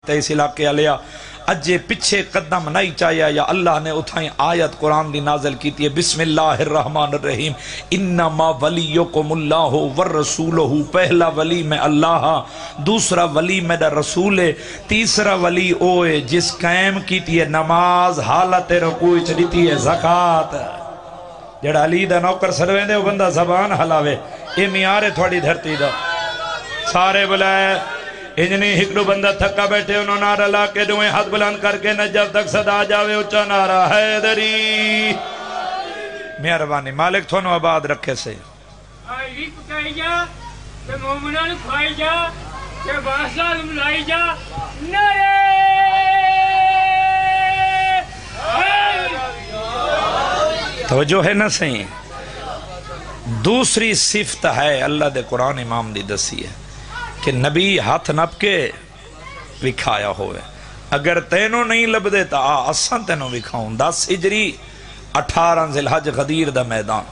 تے اس علاقے علیا اجے پچھے قدم نہیں چاہیا یا اللہ نے اتھائیں آیت قرآن دی نازل کیتی ہے بسم اللہ الرحمن الرحیم انما ولیکم اللہ والرسولہ پہلا ولی میں اللہ دوسرا ولی میرا رسول ہے تیسرا ولی اوے جس قائم کیتی ہے نماز حالت رکوع چ دیتی ہے زکات جڑا علی دا نوکر سرویں دے وہ بندہ زبان حلاوے اے معیار ہے تھوڑی دھرتی دا سارے بلائے انجنی ہکڑو بندہ تھکا بیٹھے انہوں نعرہ لا کے دوئیں ہاتھ بلند کر کے نجف تک صدا جاوے اچھا نعرہ حیدری مہربانی مالک تھونو آباد رکھے سے آئی پکائی جا کہ مومنان کھائی جا کہ باسال ملائی جا نعرہ توجہ ہے نہ صحیح دوسری صفت ہے اللہ دے قرآن امام دی دسی ہے کہ نبی ہاتھ نپ کے وکھایا ہوئے اگر تینوں نہیں لب دیتا اساں تینوں وکھاؤں 10 ہجری 18 ذی الحج غدیر دا میدان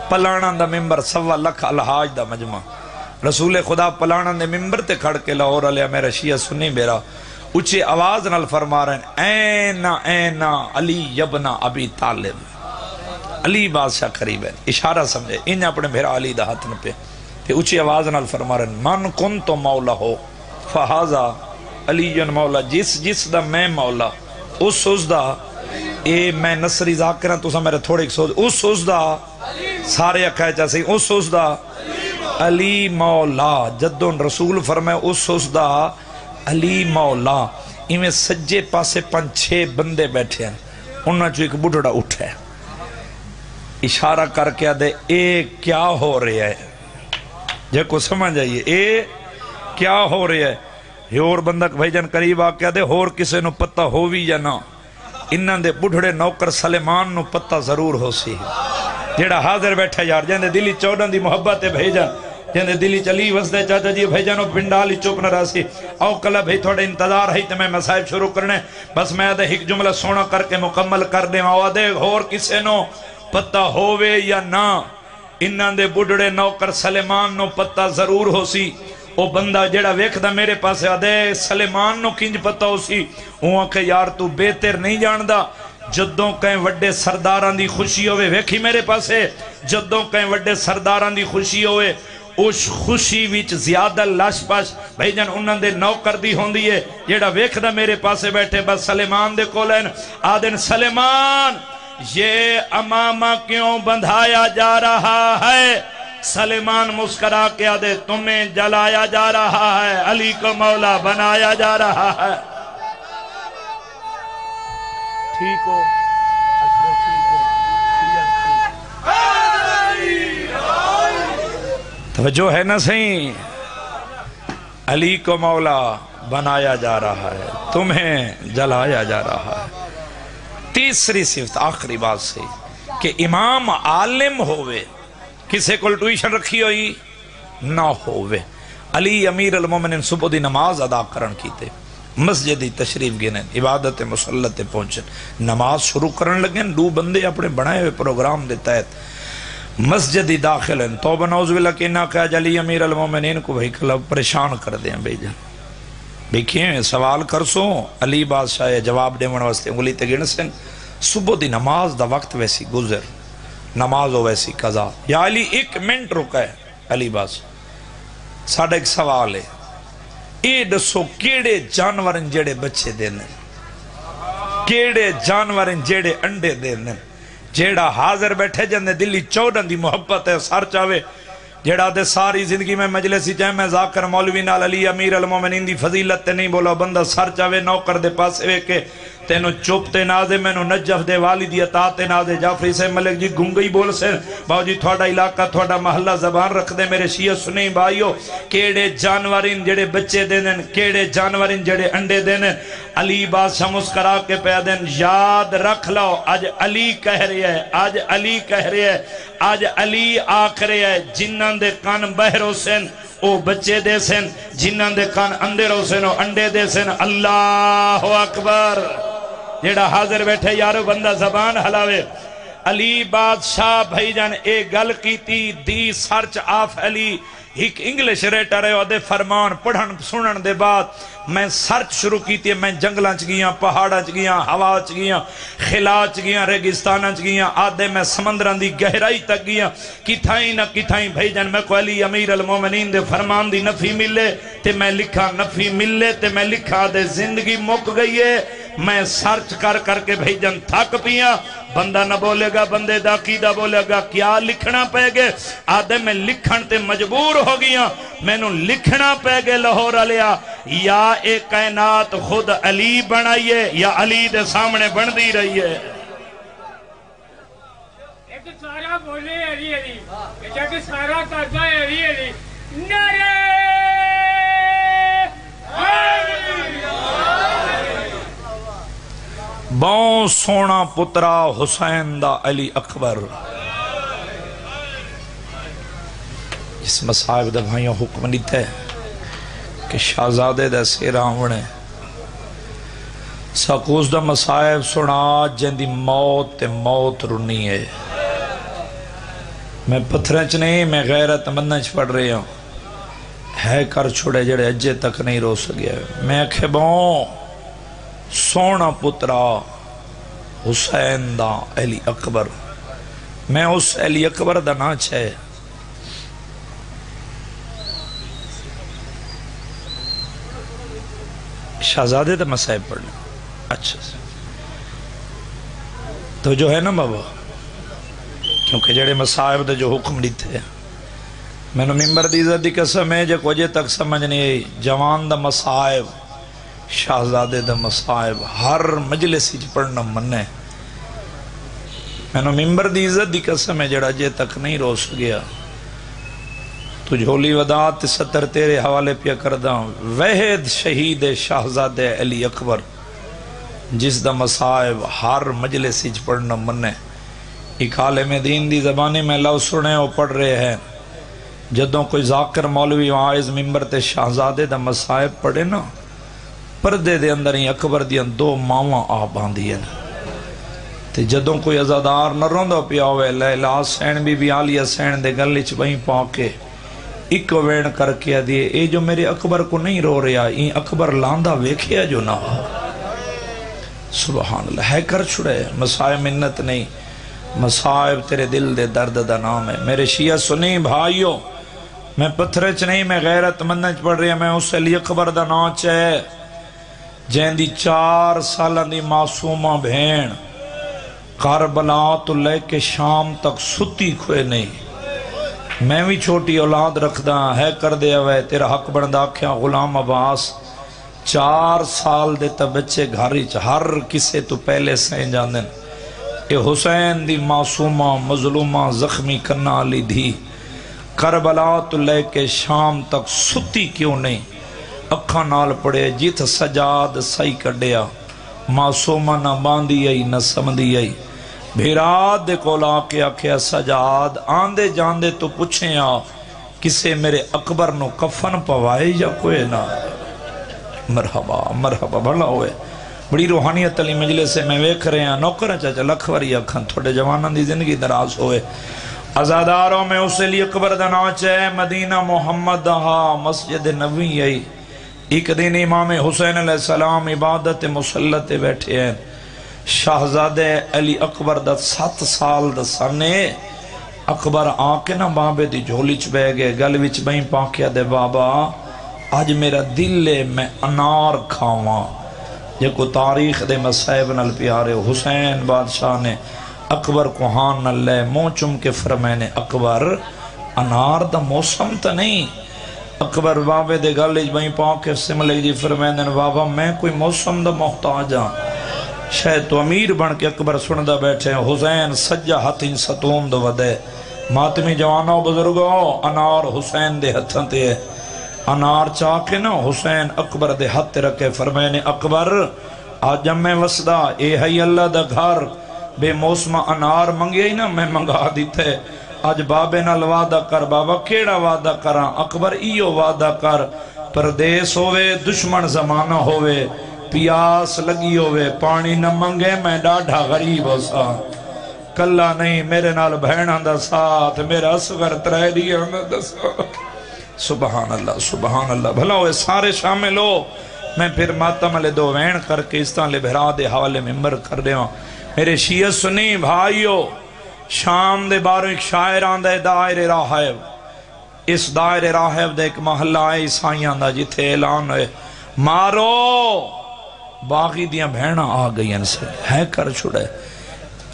پلانا دا ممبر 1.25 لاکھ الحاج دا مجمع رسول خدا پلانا دے ممبر تے کھڑ کے لاہور علیہ میرا شیعہ سنی میرا اچھے آواز نال فرما رہے ہیں اینا علی ابن ابی طالب علی بادشاہ قریب ہے اشارہ سمجھے انہیں اپنے بھیرا علی دا ہاتھ نپے تے اچھی آواز نال فرما رہے ہیں من کن تو مولا ہو فہازا علی مولا جس دا میں مولا اس دا اے میں نصری ذاکرہ تو سا میرے تھوڑے ایک سوچ اس دا سارے اکھائے چاہتے ہیں اس دا علی مولا جدن رسول فرمائے اس دا علی مولا میں سجے پاسے 5-6 بندے بیٹھے ہیں انہوں نے ایک بڑھڑا اٹھے اشارہ کر کے دے اے کیا ہو رہے ہے جے کو سمجھ آئیے اے کیا ہو رہے ہے یہ اور بندک بھائی جان قریب آکے دے اور کسے نو پتہ ہووی یا نا انہاں دے بڑھڑے نوکر سلیمان نو پتہ ضرور ہو سی جیڑا حاضر بیٹھا یار جن دے دلی 14 دی محبت ہے بھائی جان جن دے دلی چلی وسدے چاچا جی بھائی جانو پنڈالی چوپ نہ راسی او کلا بھائی تھوڑے انتظار ہے تو میں مسائب شروع کرنے بس میں دے ایک جملہ سونا کر کے مکمل کر دیں آوا دے اور کسے نو پتہ ہووے یا نا انہاں دے بڑھڑے نوکر سلیمان نو پتہ ضرور ہو سی او بندہ جیڑا ویکھ دا میرے پاس آدھے سلیمان نو کنج پتہ ہو سی اوہاں کہ یار تو بہتر نہیں جاندہ جدوں کہیں وڈے سرداران دی خوشی ہوئے ویکھی میرے پاس ہے جدوں کہیں وڈے سرداران دی خوشی ہوئے اس خوشی ویچ زیادہ لاش پاش بھائی جان انہاں دے نوکر دی ہوندی ہے جیڑا ویکھ دا میرے پاس بیٹھے بس سلیمان دے کولین آدھن سلیمان یہ امامہ کیوں بندھایا جا رہا ہے سلیمان مسکرا کے آدھے تمہیں جلایا جا رہا ہے علی کو مولا بنایا جا رہا ہے ٹھیک ہو توجہ ہے نا صحیح علی کو مولا بنایا جا رہا ہے تمہیں جلایا جا رہا ہے تیسری صفت آخری بات سے کہ امام عالم ہوئے کسے کو ٹویشن رکھی ہوئی نہ ہوئے علی امیر المومنین صبح دی نماز ادا کرن کیتے مسجدی تشریف گئے عبادت مسلط پہنچن نماز شروع کرن لگے دو بندے اپنے بنائے ہوئے پروگرام دے تحت مسجدی داخل ہیں توبہ نعوذ باللہ کہ نہ کہا علی امیر المومنین کو بھائی کلب پریشان کر دیں بھائی جان دیکھیں سوال کر سو علی بادشاہ جواب دے من واسطے انگلی تے گن سن صبح دی نماز دا وقت ویسی گزر نماز ہو ویسی قضا یا علی 1 منٹ رکا ہے علی بادشاہ ساڑھا ایک سوال ہے اے دسو کیڑے جانورن جیڑے بچے دینے کیڑے جانورن جیڑے انڈے دینے جیڑا حاضر بیٹھے جاندے دلی 14 دی محبت ہے سار چاہوے جیڑا دے ساری زندگی میں مجلسی چاہے میں ذاکر مولوی نال علی امیر المومنین دی فضیلت تے نہیں بولا بندہ سر چاہوے نوکر دے پاس وے کے تینو چوپ تے نازے میں نو نجف دے والدی عطا تے نازے جعفری سے ملک جی گنگئی بول سے باو جی تھوڑا علاقہ تھوڑا محلہ زبان رکھ دے میرے شیعہ سنیں بھائیو کیڑے جانورین جڑے بچے دینن کیڑے جانورین جڑے انڈے دینن علی بادشاہ مسکرا کے پیدن یاد رکھ لو آج علی کہہ رہے ہیں آج علی کہہ رہے ہیں آج علی آکھ رہے ہیں جنہاں دے کان بہرو سن او بچے دے سن جنہاں دے کان اندرو سن او انڈے دے سن اللہ اکبر جیڑا حاضر بیٹھے یارو بندہ زبان حلاوے علی بادشاہ بھائی جان اے گل کیتی دی سرچ آف علی ایک انگلش ریٹر ہے دے فرمان پڑھن سنن دے بعد میں سرچ شروع کی تھی میں جنگلاں چ گیاں پہاڑاں چ گیاں ہوا چ گیاں خلا چ گیاں ریگستاناں چ گیاں آدھے میں سمندراں دی گہرائی تک گیاں کتھائیں نہ کتھائیں بھائی جان میں کو علی امیر المومنین دے فرمان دی نفی ملے تے میں لکھا نفی ملے تے میں لکھا دے زندگی مک گئی ہے میں سرچ کر کے بھائی جان تھک پیا بندہ نہ بولے گا بندے دا عقیدہ بولے گا کیا لکھنا پہ گے آدھے میں لکھن تے مجبور ہو گیا میں نو لکھنا پہ گے لاہور علیہ یا ایک کائنات خود علی بنائیے یا علی دے سامنے بن دی رہیے ایک سارا بولے علی علی ایک سارا کرتا ہے علی علی نعرہ بہت سونا پترا حسین دا علی اکبر اس مصائب دا بھائیوں حکم نہیں تھے کہ شہزادے دا سیراونے ساکوز دا مصائب سنا جن دی موت تے موت رونی ہے میں پتھرچ نہیں میں غیرت مندنچ پڑھ رہی ہوں ہے کر چھوڑے جڑے اجے تک نہیں رو سکیا میں کھبوں سونا پترا حسین دا علی اکبر میں اس علی اکبر دا ناچ ہے شہزادے دا مسائب پڑھ لیں اچھا تو جو ہے نا بابا کیونکہ جڑے مسائب دا جو حکم نہیں تھے میں نے ممبر دی عزت دی قسم ہے جو کجے تک سمجھ نہیں جوان دا مسائب شہزادے دا مسائب ہر مجلسی پڑھنا مننے میں نے ممبر دی عزت دی قسم ہے جڑا جے تک نہیں روس گیا تو جھولی وداعت ستر تیرے حوالے پیا کردہ وحید شہید شہزادے علی اکبر جس دا مسائب ہر مجلسی پڑھنا مننے ایک عالم دین دی زبانی میں لو سنے وہ پڑھ رہے ہیں جدوں کوئی ذاکر مولوی وائز ممبر تے شہزادے دا مسائب پڑھے نا پردے دے اندر ہی اکبر دیاں دو ماواں آپ باندھی ہیں تے جدوں کوئی عزادار نہ روندہ پیا ہوئے لیلا سین بی بی آلیہ سین دے گلچ وہیں پاکے ایک وین کر کے دیئے اے جو میرے اکبر کو نہیں رو رہا این اکبر لاندہ ویکھیا جو نہ ہو سبحان اللہ ہے کر چھڑے مسائب منت نہیں مسائب تیرے دل دے درد دا نام ہے میرے شیعہ سنی بھائیوں میں پتھرچ نہیں میں غیرت مندنچ پڑھ رہی ہے میں اس علی اکبر دا ناچ ہے جہن دی 4 سالان دی معصومہ بھین کربلا تو لے کے شام تک ستی کھوئے نہیں میں بھی چھوٹی اولاد رکھدا ہے کر دے ہوئے تیرا حق بندہ کیا غلام عباس 4 سال دے تا بچے گھاری ہر کسے تو پہلے سین جاندن اے حسین دی معصومہ مظلومہ زخمی کرنا لی دھی کربلا تو لے کے شام تک ستی کیوں نہیں اکھا نال پڑے جیت سجاد سائی کڈیا معصومہ نہ باندھی آئی نہ سمدھی آئی بھیرات دے کولا کے آکھیا سجاد آندے جاندے تو پوچھیں آ کسے میرے اکبر نو کفن پوائے یا کوئی نہ مرحبا مرحبا بھلا ہوئے بڑی روحانیت علی مجلس سے میں ویکھ رہے ہیں نوکر چاچا لکھوری اکھن تھوڑے جوانان دی زندگی دراز ہوئے ازاداروں میں اسے لیے اکبر دا ناچ ہے مدینہ محمد دہا مسجد نبوی آئی ایک دن امام حسین علیہ السلام عبادت مسلط بیٹھے ہیں شہزادے علی اکبر دا 7 سال دا سنے اکبر آکے نا بابے دی جھولیچ بے گئے گلویچ بہیں پاکیا دے بابا آج میرا دل لے میں انار کھاواں یہ کو تاریخ دے مسائب نل پیارے حسین بادشاہ نے اکبر کو ہاں نہ لے موں چم کے فرمینے اکبر انار دا موسم تا نہیں اکبر بابے دے گلج بہیں پاکے سملے جی فرمینے بابا میں کوئی موسم دا محتاج ہاں شاید تو امیر بن کے اکبر سندہ بیٹھے ہیں حسین سجا ہتھیں ستون دو ودے ماتمی جوانوں بزرگوں انار حسین دے ہتھاں تے انار چاکے نا حسین اکبر دے ہتھ رکھے فرمینے اکبر آج میں وسدہ اے ہے اللہ دا گھر بے موسمہ انار منگے ہی نا میں منگا دیتے آج بابے نال وعدہ کر بابا کیڑا وعدہ کراں اکبر ایو وعدہ کر پردیس ہوئے دشمن زمانہ ہوئے پیاس لگی ہوئے پانی نہ منگے میں ڈاڑھا غریب ہو سا کلا نہیں میرے نال بہنہ دا ساتھ میرا اصغر ترائے دیا میں دا ساتھ سبحان اللہ سبحان اللہ. بھلا ہوئے سارے شامل ہو. میں پھر ماتم علی دو وین کر کے اس طرح لبھرا دے حوالے ممبر کر دے ہوں. میرے شیعہ سنی بھائیو، شام دے باروں ایک شاعر آندہ ہے دائر راہب. اس دائر راہب دے ایک محلہ ہے عیسائیاں دا جتھے اعلان ہے مارو. باغی دیاں بہنہ آ گئی ان سے ہے کر چھڑے.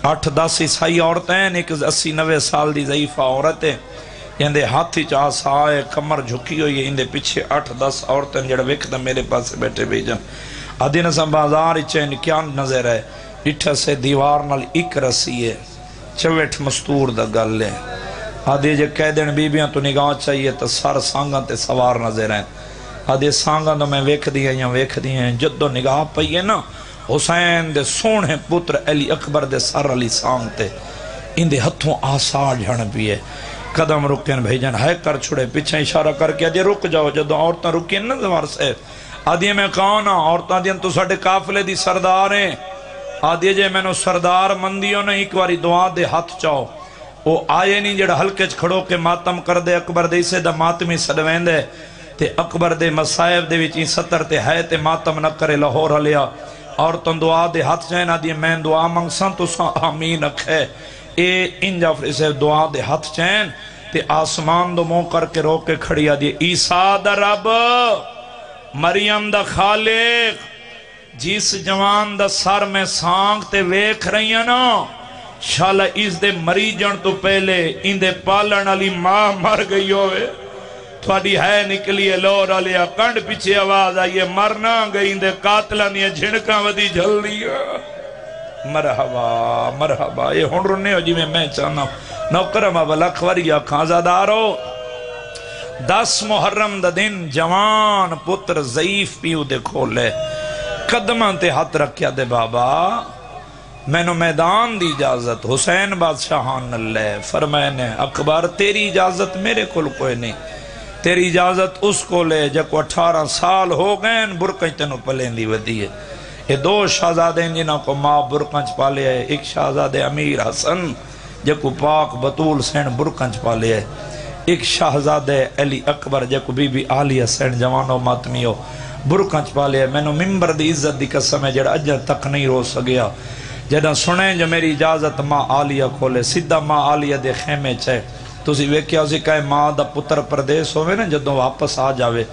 8-10 عیسائی عورتیں ہیں، ایک 80-90 سال دی ضعیفہ عورتیں، اندے ہاتھی چاہ سائے کمر جھکی ہوئی ہے. اندے پیچھے 8-10 عورتیں جڑا ویکھدا میرے پاس بیٹھے بھیجن. آدھی نسا بازار چین کیا نظر ہے ڈٹھا سے دیوار نال ایک رسی ہے 64 مستور دا گل ہے. آدھی جے کہہ دین بیبیاں تو نگاہ چاہیے تو سار سانگاں تے سوار نظر ہیں. آدھے سانگاں تو میں ویکھ دی ہیں جدو نگاہ پئی ہے نا حسین دے سونے پتر علی اکبر دے سر علی سانگ تے اندے ہتھوں آسار جھن پیے. قدم رکین بھیجن ہے کر چھڑے پیچھے اشارہ کر کے آدھے رک جاؤ. جدو عورتاں رکین نا زوار سے آدھے میں کہاں نا عورتاں دیں تو ساڑھے قافلے دی سردار ہیں. آدھے جے میں نو سردار مندیوں نے ایک واری دعا دے ہاتھ چاہو. وہ آئے نہیں جڑا ہلکے کھڑو کے ماتم کر دے اکبر دے اسے دا ماتمی سڑوین دے تے اکبر دے مسائب دے وچی 70 تے ہے تے ماتم نہ کرے لاہور ہلیا. اور تن دعا دے ہاتھ چاہیں آدھے میں دعا منگساں تو سا آمین اکھے. اے انجا اسے دعا دے ہاتھ چاہیں تے آسمان دو موں کر کے رو کے کھڑی آدھے عیسیٰ دا رب مریم دا خالق جس جوان دا سر میں سانگ تے ویکھ رہی ہیں نا شالہ اس دے مری جن تو پہلے ان دے پالن علی ماں مر گئی ہوئے تھوڑی ہے نکلیے لور علیا کنڈ پیچھے آواز آئیے مرنا گئی ان دے قاتلان یہ جھنکاں ودی جھل دیا. مرحبا مرحبا. یہ ہون رنے ہو جی میں چاہنا نوکرم اب لکھوریا کھانزادارو. 10 محرم دا دن جوان پتر ضعیف پیو دے کھولے قدمان تے ہاتھ رکھیا دے بابا میں نو میدان دی اجازت. حسین بادشاہان اللہ فرمائے نے اکبر تیری اجازت میرے کل کوئی نہیں، تیری اجازت اس کو لے جب کو 18 سال ہو گئے برکن تینو پلین دی ودی ہے. یہ 2 شہزادے جنہوں کو ماں برکنچ پالے ہے. ایک شہزادے امیر حسن جب کو پاک بطول سین برکنچ پالے ہے. ایک شہزادے علی اکبر جب کو بی بی آلیہ سین جوانو ماتمیو برکنچ پالے ہے. میں نو ممبر دی عزت دی قسم ہے جڑا اجر تک نہیں رو سگیا. جدہ سنیں جو میری اجازت ماں آلیہ کھولے سیدھا ماں آلیہ دے خیمے چاہے تُسی ویکیا اسی کہے ماں دا پتر پردیس ہوئے نا جدوں واپس آ جاوے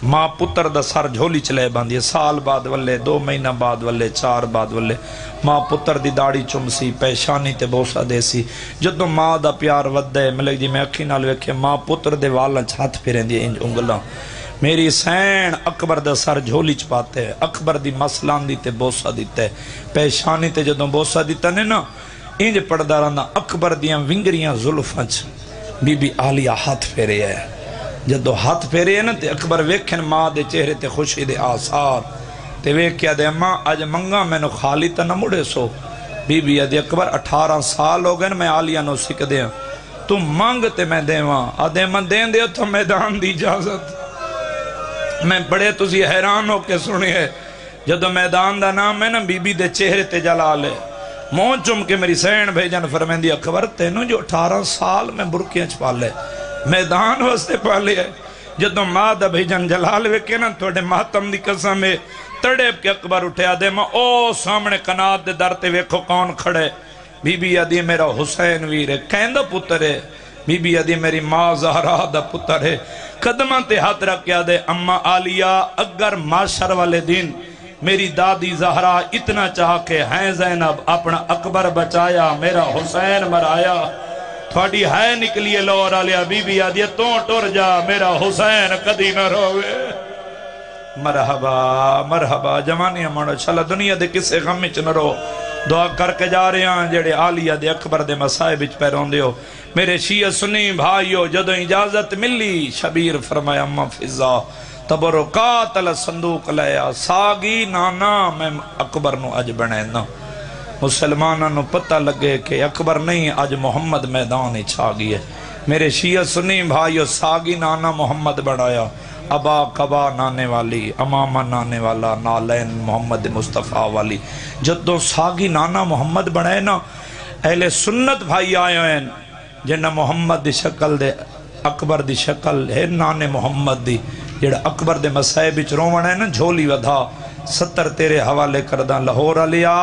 ماں پتر دا سر جھولی چلے باندھی سال بعد والے 2 مہینہ بعد والے 4 بعد والے ماں پتر دی داڑی چمسی پیشانی تے بوسا دے سی. جدوں ماں دا پیار ودے ملک جی میں اکھی نال ویکھے ماں پتر دے والاں چھات پھریں دی انج انگلاں میری سین اکبر دا سر جھولی چپاتے اکبر دی مسلان دیتے بوسا دیتے پیشانی تے جدوں بوسا دیتا نے نا انج پڑھدا رہندا اکبر دیاں ونگریاں زلفاں بی بی آلیہ ہاتھ پھیرے ہے. جدو ہاتھ پھیرے ہے نا تے اکبر ویکھن ماں دے چہرے تے خوشی دے آثار تے ویکھیا دے ماں اج منگا میں نو خالی تا نہ مڑے سو. بی بی آدھے اکبر 18 سال ہو گئے میں آلیہ نو سکھ دے تم مانگ تے میں دے وہاں آدھے من دین دے تو میدان دی اجازت. میں بڑے تُسی حیران ہو کے سنی ہے جدو میدان دا نام ہے نا بی بی دے چہرے تے جلال ہے مون چم کے میری سین بھیجن فرمین دی اکبر تینوں جو 18 سال میں برکیاں چھپالے میدان واسطے پالے ہے. جدو ماں دا بھیجن جلال ویکے نا توڑے ماتم دی قسم میں تڑیب کے اکبر اٹھیا دے ماں او سامنے قنات دے درتے ویکھو کون کھڑے. بی بی آدھی میرا حسین ویر ہے کہندہ پتر ہے. بی بی آدھی میری ماں زہرا دا پتر ہے. قدمہ تے ہاتھ رکھیا دے اماں آلیہ اگر معاشر والے دن میری دادی زہرا اتنا چاہ کے ہیں زینب اپنا اکبر بچایا میرا حسین مرایا تھوڑی ہے نکلیے لور آلیا بی بی آدھی تو ٹر جا میرا حسین کدی نہ روے. مرحبا مرحبا جوانی امانو چلا دنیا دے کسے غم چ نہ رو دعا کر کے جا رہے ہیں جڑے آلیہ دے اکبر دے مسائب اچ پیرون دیو. میرے شیعہ سنی بھائیو جدو اجازت ملی شبیر فرمایا اماں فضا تبرکات صندوق لیا ساگی نانا میں اکبر نو اج بنے نا. مسلمانہ نو پتہ لگے کہ اکبر نہیں اج محمد میدان ہی چھا گئی ہے. میرے شیعہ سنی بھائیو ساگی نانا محمد بڑھایا ابا کبا نانے والی امامہ نانے والا نالین محمد مصطفیٰ والی. جدو ساگی نانا محمد بڑھائے نا اہل سنت بھائی آئے ہیں جنہ محمد دی شکل دے اکبر دی شکل ہے نانے محمد دی جڑا اکبر دے مسائب وچ روونا ہے نا جھولی ودا 70 تیرے حوالے کرداں لاہور علیا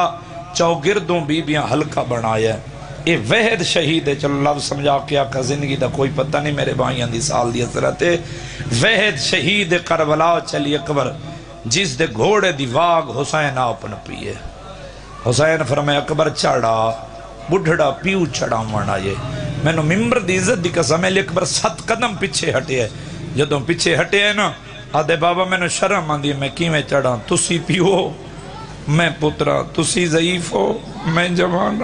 چوگردوں بیبیاں حلقہ بنایا ہے یہ وحد شہید ہے چلو لفظ سمجھا کے آقا زندگی دا کوئی پتہ نہیں میرے بھائیاں دی سال دی حضرت وحد شہید کربلا چلی اکبر جس دے گھوڑے دی واگ حسین آپن پیے حسین فرمائے اکبر چڑھا بڑھڑا پیو چڑھا مانا یہ میں نو ممبر دی عزت دی قسم ہے اکبر 7 قدم پیچھے ہٹے ہے جدوں پیچھے ہٹے ہے نا آدھے بابا میں نو شرم آن دی میں کیویں چڑھا تسی پیو میں پترا تسی ضعیف ہو میں جوان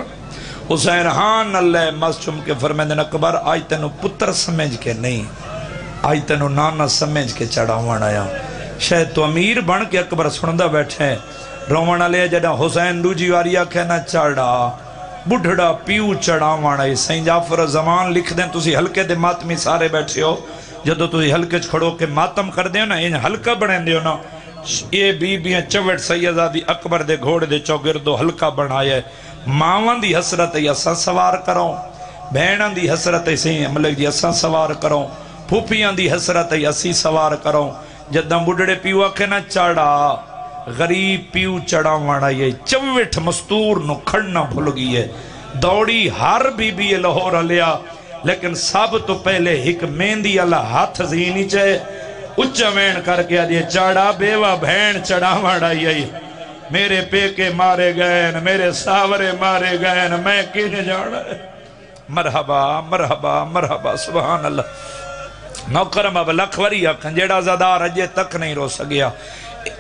حسین ہاں اللہ مس چم کے فرمیندن اکبر آج تینو پتر سمجھ کے نہیں آج تینو نانا سمجھ کے چڑھا آیا شاید تو امیر بن کے اکبر سندہ بیٹھے روانہ لے جڑا حسین دوجی واریا کہنا چڑھا بڑھڑا پیو چڑھا وانا سین جعفر زمان لکھ دیں تسی ہلکے دے ماتمی سارے بیٹھے ہو جدو تسی ہلکے کھڑو کے ماتم کر دیں نا ان ہلکا بڑھیں دیو نا یہ بیبیاں چوٹ سیدہ دی اکبر دے گھوڑے دے چوگردو ہلکا بڑھایا ہے ماوان دی حسرت ہے اساں سوار کروں بہنان دی حسرت ہے سین ملک جی اساں سوار کروں پھوپیاں دی حسرت ہے اسی سوار کروں جدہ بڑھڑے پیو آکے نا چڑھا غریب پیو چڑھا وانا یہ چوٹ مستور نو کھڑنا بھول گئی ہے دوڑی ہر بی بی لاہور لیا لیکن سب تو پہلے ایک مہندی اللہ ہاتھ زینی چاہے اچھا وین کر کے آدھے چڑھا بیوہ بہن چڑھا وانا یہ میرے پیکے مارے گئے میرے ساورے مارے گئے میں کینے جانا ہے مرحبا مرحبا مرحبا سبحان اللہ نوکرم اب لکھوری اکھن جیڑا زدار اجے تک نہیں رو سگیا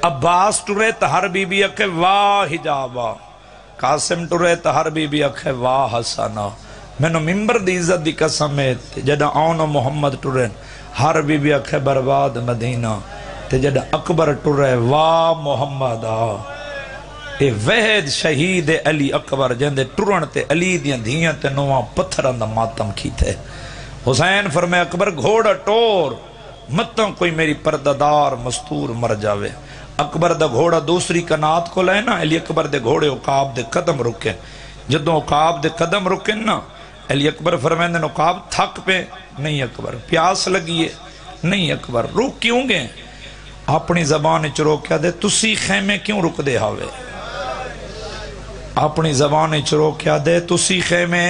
عباس ٹورے تہر بی بی اکھے واہ حجابا قاسم ٹورے تہر بی بی اکھے واہ حسانا میں نو ممبر دی عزت دی قسم ہے جدہ آنو محمد ٹورے ہر بی بی اکھے برباد مدینہ تے جدہ اکبر ٹورے واہ محمد اے وحد شہید علی اکبر جندے ٹورن تے علی دیاں دھیاں تے نواں پتھران دا ماتم کیتے حسین فرمائے اکبر گھوڑا ٹور متوں کوئی میری پرددار مستور مر جاوے اکبر دا گھوڑا دوسری کنات کو لائے نا علی اکبر دے گھوڑے عقاب دے قدم رکے جدوں عقاب دے قدم رکے نا علی اکبر فرمائے عقاب تھک پہ نہیں اکبر پیاس لگیے نہیں اکبر روک کیوں گے اپنی زبان چرو کیا دے تسی خیمے کیوں رک دے ہاوے اپنی زبان چرو کیا دے تسی خیمے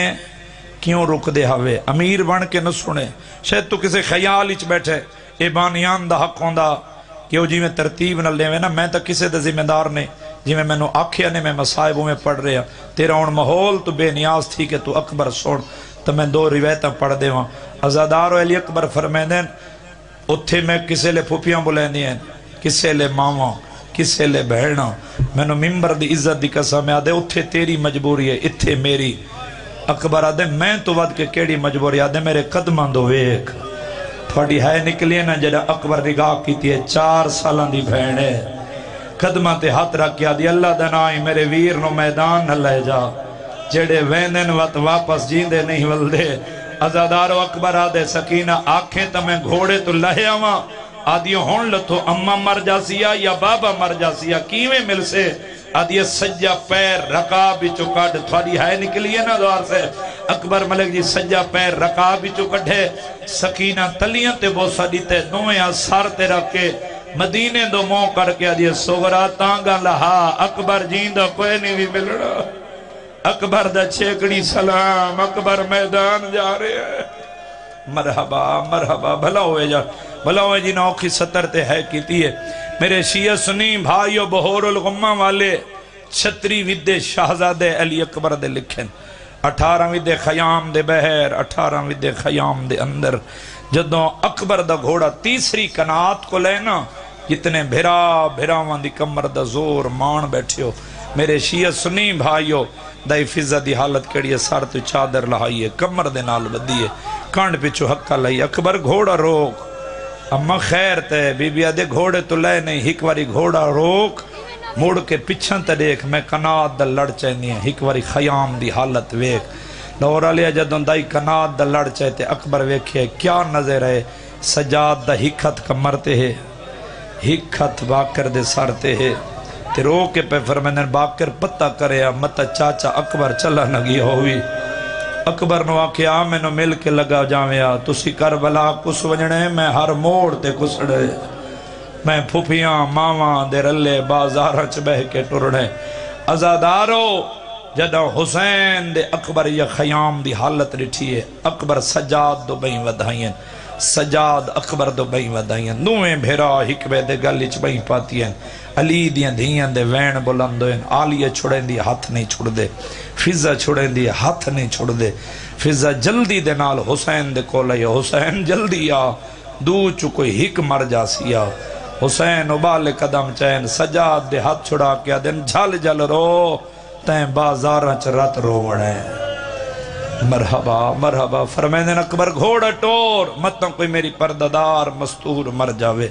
کیوں رک دے ہاوے امیر بن کے نہ سنے شاید تو کسی خیال اچ بیٹھے اے بانیان دا حق ہوندہ کہ وہ جی میں ترتیب نہ لے نا میں تا کسی دا ذمہ دار نہیں جی میں نو آکھیا نے میں مصائبوں میں پڑھ رہا تیرا ان محول تو بے نیاز تھی کہ تو اکبر سوڑ تو میں 2 روایتاں پڑھ دے وہاں ازادار و علی اکبر فرمیدین اتھے میں کسے لے پھوپیاں بلین دیں کسے لے ماما کسے لے بہنا میں نو ممبر دی عزت دی قسم آدھے اتھے تیری مجبوری ہے اتھے میری اکبر آدھے میں تو ود کے کیڑی مجبوری آدھے میرے قدمان دو ایک تھوڑی ہے نکلی نا جڑا اکبر نگاہ کی تھی 4 سالان دی بہنے قدمان تے ہاتھ رکھ کے آدھی اللہ دنائی میرے ویر نو میدان نہ لے جا جڑے ویندن وقت واپس جیندے نہیں ولدے ازادارو اکبر آدھے سکینہ آنکھیں تا میں گھوڑے تو لہے آواں آدھی ہون لتھو اممہ مر جاسیا یا بابا مر جاسیا کیویں مل سے آدھی سجہ پیر رکا بھی چکڑ تھوڑی ہے نکلی ہے نا دوار سے اکبر ملک جی سجہ پیر رکا بھی چکڑے سکینہ تلیاں تے بوسا دیتے دوئیں سار تے رکھے مدینے دو مو کر کے آدھی سغرا تانگا لہا اکبر جیندہ کوئی نہیں بھی مل رہا اکبر دا چھیکڑی سلام اکبر میدان جا رہے ہیں مرحبا مرحبا بھلا ہوئے جی نوکھی 70 تے ہے کیتی ہے میرے شیعہ سنی بھائیو بہور الغمہ والے 36 ودے شہزادے علی اکبر دے لکھیں 18 ودے خیام دے بہر 18 ودے خیام دے اندر جدوں اکبر دا گھوڑا تیسری کنات کو لینا جتنے بھراوان دی کمر دا زور مان بیٹھے ہو میرے شیعہ سنی بھائیو دائی فضہ دی حالت کڑی سار تو چادر لہائیے کمر دے نال بدیے کانڈ پچھو حقہ لئی اکبر گھوڑا روک اما خیر تے بی بی آدھے گھوڑے تو لے نہیں ہک واری گھوڑا روک موڑ کے پچھن تے دیکھ میں کنات دا لڑ چاہنی ہے ہک واری خیام دی حالت ویک لورا لیا جدوں دائی کنات دا لڑ چاہتے اکبر ویکھے کیا نظر ہے سجاد دا ہکھت کمرتے ہے ہکھت باکر دے سارتے ہے تے رو کے پہ فرمیندن باکر پتہ کرے متا چاچا اکبر چلا نگی ہوئی اکبر نو آکھیا میں نو مل کے لگا جاویا تسی کربلا کس وجنے میں ہر موڑ تے کسڑے میں پھوپیاں ماواں دے رلے بازار چ بہ کے ٹرڑے ازادارو جدو حسین دے اکبر یا خیام دی حالت رٹھی ہے اکبر سجاد دو بہیں ودھائیں سجاد اکبر دو بہیں ودھائیں دویں بھیرا حکبے دے گلی چ بہیں پاتی ہیں علی دیاں دھیاں دے وین بلندویں آلیہ چھوڑیں دی ہاتھ نہیں چھوڑ دے فضا چھوڑیں دی ہاتھ نہیں چھوڑ دے فضا جلدی دے نال حسین دے کولے حسین جلدی آ دو چو کوئی ہک مر جا سیا حسین ابال قدم چین سجاد دے ہاتھ چھڑا کیا دن جھل جل رو تین بازاراں چ رات رو وڑے مرحبا مرحبا فرمائیں دن اکبر گھوڑا ٹور مطلب کوئی میری پرددار مستور مر جاوے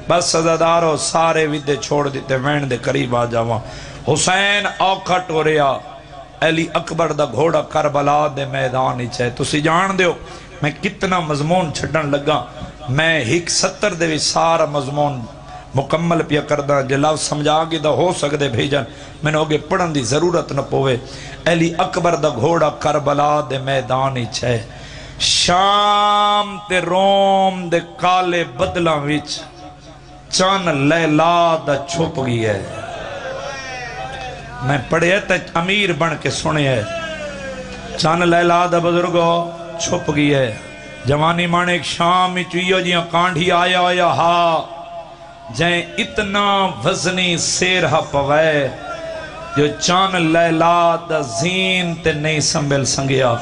بس سزادارو سارے ودے چھوڑ دیتے وین دے قریب آ جاواں حسین اوکھا ٹوریا علی اکبر دا گھوڑا کربلا دے میدان ہی چاہے تسی جان دیو میں کتنا مضمون چھڑن لگا میں ہک 70 دے بھی سارا مضمون مکمل پیا کردہ جلاو سمجھا گی دا ہو سکتے بھیجن میں نے ہوگے پڑھن دی ضرورت نہ پوے علی اکبر دا گھوڑا کربلا دے میدان ہی چھے شام تے روم دے کالے بدلاں وچ چان لیلا دا چھپ گئی ہے میں پڑھے تے امیر بن کے سنے ہے چان لیلا دا بزرگو چھپ گئی ہے جوانی مانے ایک شام چوئیو جیاں کانڈھی آیا آیا ہاں جائیں اتنا وزنی سیرہ پوائے جو چان لیلا دا زین تے نہیں سنبھل سنگیا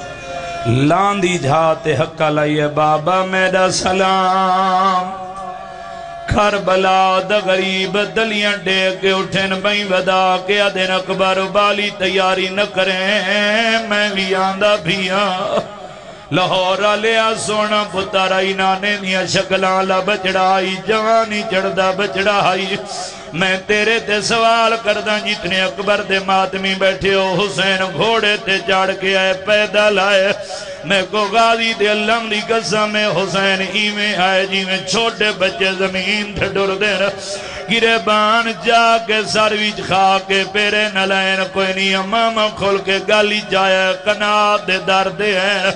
لاندی جھاتے حقہ لائیے بابا میرا سلام کربلا دا غریب دلیاں دے کے اٹھن بہیں ودا کے ادھن اکبر بالی تیاری نہ کریں میں بھی آندہ بھیاں لاہورا لیا سونا پتارائی نانے دیا شکلالا بچڑائی جوانی چڑھدا بچڑائی میں تیرے تے سوال کردہ جتنے اکبر دے ماتمی بیٹھے ہو حسین گھوڑے تے چاڑ کے آئے پیدا لائے میں کو غازی دے اللہ دی قسم میں حسین ایمیں آئے جی میں چھوٹے بچے زمین تھے ڈر دین گرے بان جا کے سرویچ خواہ کے پیرے نلائن کوئی نہیں امام کھول کے گالی جائے قنات دے دردے ہیں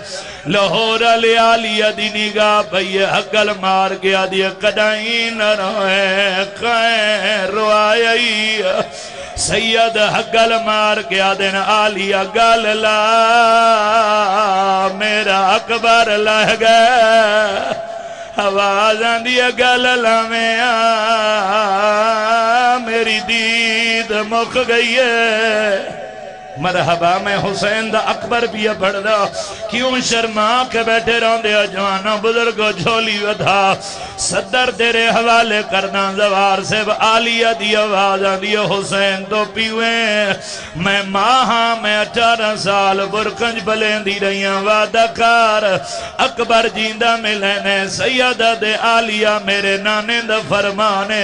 لاہور لیا لیا دی نگاہ بھئی حقل مار گیا دی قدائین روئے قائن روائی سید حقل مار گیا دن آلیا گال لا میرا اکبر لہ گیا آوازاں دیا گال لا میں میری دید مک گئی ہے مرحبا میں حسین دا اکبر بھی پڑھ دا کیوں شرما کے بیٹھے رہن دے جوانا بزرگو جھولی ودھا صدر تیرے حوالے کرنا زوار سے آلیہ دی آوازاں دی حسین تو پیویں میں ماہاں میں 18 سال برکنج بلیں دی رہیاں وعدہ کار اکبر جیندہ ملنے سیدہ دے آلیہ میرے نانے دا فرمانے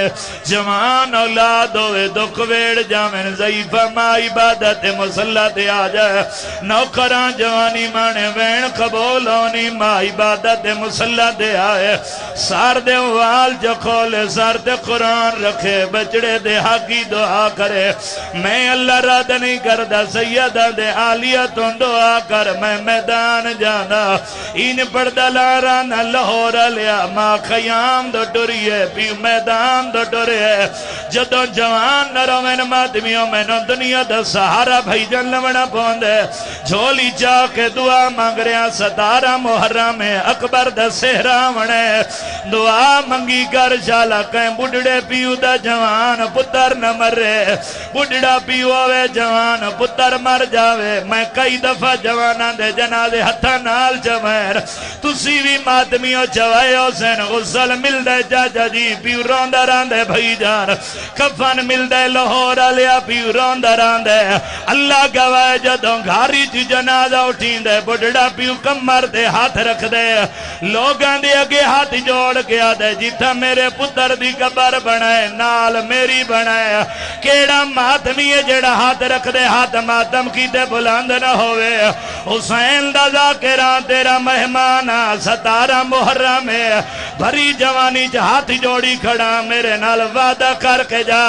جوان اولاد ہوئے دکھ ویڑ جامن ضعیفہ ما عبادت مسلم اللہ دے آ جائے نوکران جوانی مانے وین قبول ہونی ماں عبادت مسلح دے آئے سار دے وال جو کھولے سار دے قرآن رکھے بچڑے دے حقی دعا کرے میں اللہ راد نہیں کردہ سیدہ دے آلیہ تن دعا کر میں میدان جانا ان پردہ لارانا لاہور لیا ماں خیام دو ڈریے پیو میدان دو ڈریے جدو جوان نرو میں مادمیوں میں نو دنیا دا سہارا بھائی جن لمنا پوندے جھولی جا کے دعا مانگ رہا 17 محرم میں اکبر دا سہرہ ونے دعا منگی کر شالا کہیں بڑھڑے پیو دا جوان پتر نہ مر رہے بڑھڑا پیو آوے جوان پتر مر جاوے میں کئی دفعہ جوانا دے جنازے ہتھا نال جمیر تسی بھی مادمیوں چوائے حسین غسل مل دے جاجا جی پیو روندہ راندے بھائی جان کفن مل دے لاہور لیا پیو روندہ راندے اللہ گوائے جدوں گھاری چی جنازہ اٹھین دے بڑھڑا پیو کمر دے ہاتھ رکھ دے لوگاں دے اگے ہاتھ جوڑ گیا دے جیتا میرے پتر دی قبر بنائے نال میری بنائے کیڑا ماتمی ہے جڑا ہاتھ رکھ دے ہاتھ ماتم کی دے بلند نہ ہوئے حسین دا ذاکران تیرا مہمانا 17 محرم میں بھری جوانی ہاتھ جوڑی کھڑا میرے نال وعدہ کر کے جا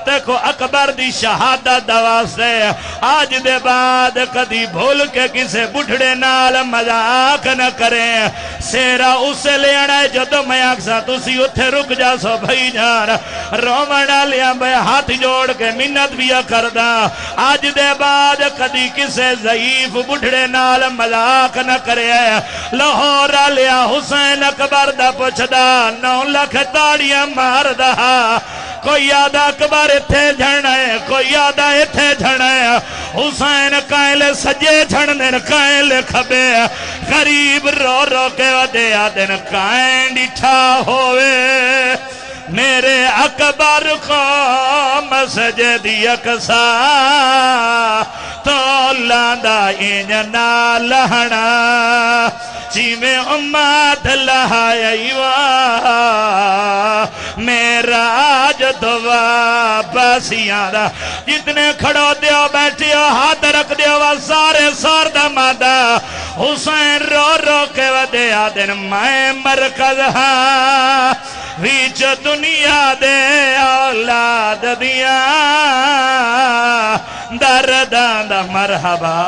دیکھو اکبر دی شہادت واسطے آج دے بعد کدی بھول کے کسے بڑھڑے نال مذاق نہ کریں سیرا اسے لے آنا ہے جدو میں آکسا تسی اتھے رک جا سو بھائی جان رومنا لیا بے ہاتھ جوڑ کے منت بھی کردہ آج دے بعد کدی کسے ضعیف بڑھڑے نال مذاق نہ کرے لاہور لیا حسین اکبر دا پوچھدا 9 لاکھ تاڑیاں مار دا کوئی یاد اکبر اتھے جھڑنا ہے کوئی یاد اتھے جھڑنا ہے حسین کائل سجے جھڑنے کائل کھبے غریب رو رو کے ودے آدن کائن ڈٹھا ہوئے میرے اکبر کو مسجد اقصا تو لاندہ انجنا لہنا جی میں امت لہائیوا میرا آج دعا باسیاں دا جتنے کھڑو دیو بیٹھیو ہاتھ رکھ دیو سارے سار دا مادہ حسین رو رو کے ودے آدن میں مرکز ہاں ویچ دنیا دے اولاد دیا دردان دا مرحبا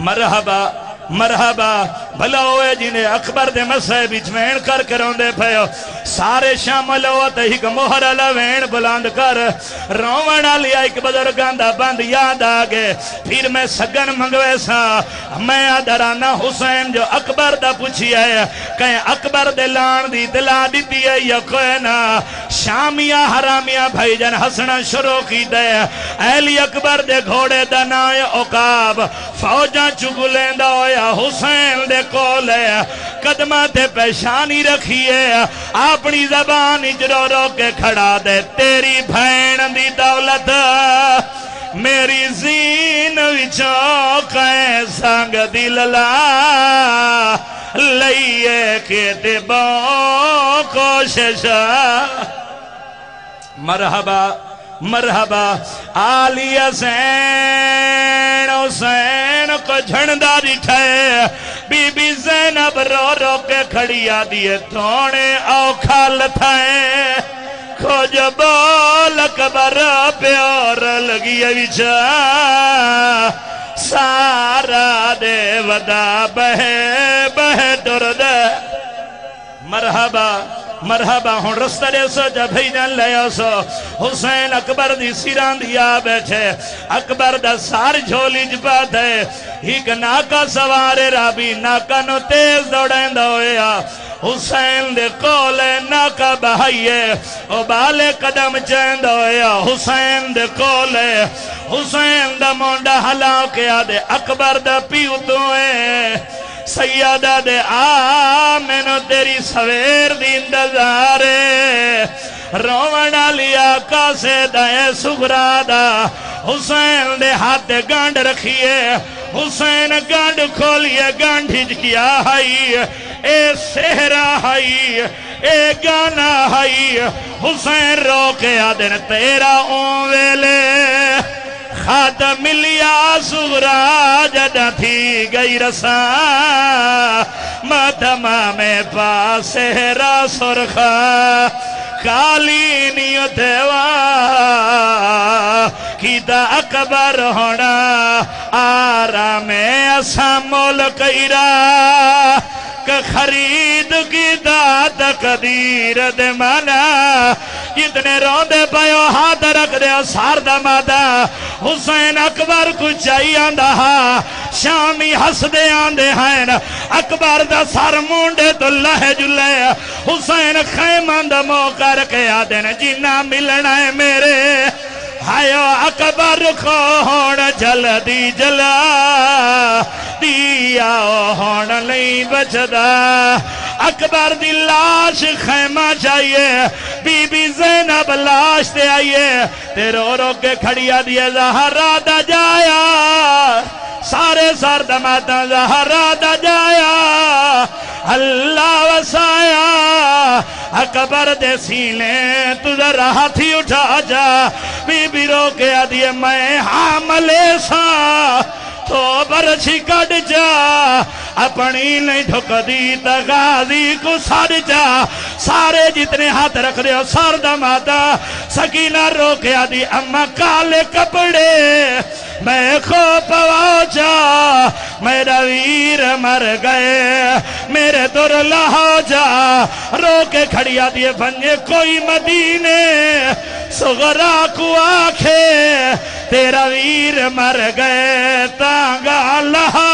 مرحبا مرحبا بھلا ہوئے جنہیں اکبر دے مسئلے بیچ وین کر کے روندے پھیو سارے شامل ہوتا ہی کہ مہر لوین بلاند کر رومنا لیا ایک بزرگان دا بند یاد آگے پھر میں سگن منگوے سا میں آدھرانا حسین جو اکبر دا پوچھی ہے کہیں اکبر دے لان دی دلا دیتی ہے یا کوئی نا شامیہ حرامیہ بھائی جن حسنا شروع کی دے اہلی اکبر دے گھوڑے دا نائے عقاب فوجاں چگلیں دا ہویا حسین دے کولے قدمہ تے پیشانی رکھیے اپنی زبان اجرو رو کے کھڑا دے تیری بھین دی دولت میری زین وچوں کہیں سانگ دللا لئیے کے دبوں کوششا مرحبا مرحبا آلی حسین حسین کو جھنڈا دٹھائے بی بی زینب رو رو کے کھڑیا دیئے تونے اوکھا لتھائے کھوج بول اکبر پیور لگیے وچا سارا دے ودا بہے بہے ڈر دے مرحبا مرحبا ہون رستہ دے سو جا بھیجن لے سو حسین اکبر دی سیران دیا بیٹھے اکبر دا سار جھولی جبات ہے ہیک ناکا سوارے رابی ناکا نو تیز دوڑیں دویا حسین دے کولے ناکا بہائیے او بالے قدم چین دویا حسین دے کولے حسین دا مونڈا حلاو کے آدھے اکبر دا پیو دوئے سیادہ دے آمینو تیری سویر دی اندزارے رومنا لیا کاسے دائے سگرادا حسین دے ہاتھ دے گانڈ رکھیے حسین گانڈ کھولیے گانڈ ہج کیا ہائی اے سہرہ ہائی اے گانا ہائی حسین رو کے آدن تیرا اون ویلے خاتم ملیا سغرا جدہ تھی گئی رسا ماتمہ میں پاسہرا سرخا کالی نیت کیتا اکبر ہونا آرام اسا ملک ایرا کہ خرید کیتا تقدیر دے مانا جتنے روندے پایو ہاتھ رکھ دے سار دا مادا حسین اکبر کو چاہی آندہ شامی ہس دے آندے ہیں اکبر دا سار مونڈے تو لہ جلے حسین خیمان دا موقع رکھے آدھیں جینا ملنا ہے میرے ہائیو اکبر کو ہون جل دی جلا دیا ہون نہیں بچدا اکبر دی لاش خیمہ چاہیے بی بی زینب لاش دے آئیے تیرو رو کے کھڑیا دیے زہرہ دا جایا سارے سار دماتا زہرہ دا جایا اللہ وسایا اکبر دے سینے تجھے راہتھی اٹھا جا بی بی رو کے آدھیے میں حاملے سا ہاتھوں برچھی کٹ جا اپنی نہیں ٹھک دی تغازی کو سڑ جا سارے جتنے ہاتھ رکھ دے ہو سار دمادا سکینہ روکیا دی اما کالے کپڑے میں کھو پواؤ جا میرا ویر مر گئے میرے در لہو جا رو کے کھڑیا دیے بنجے کوئی مدینے سغرا کو آکھے تیرا ویر مر گئے تانگا لہا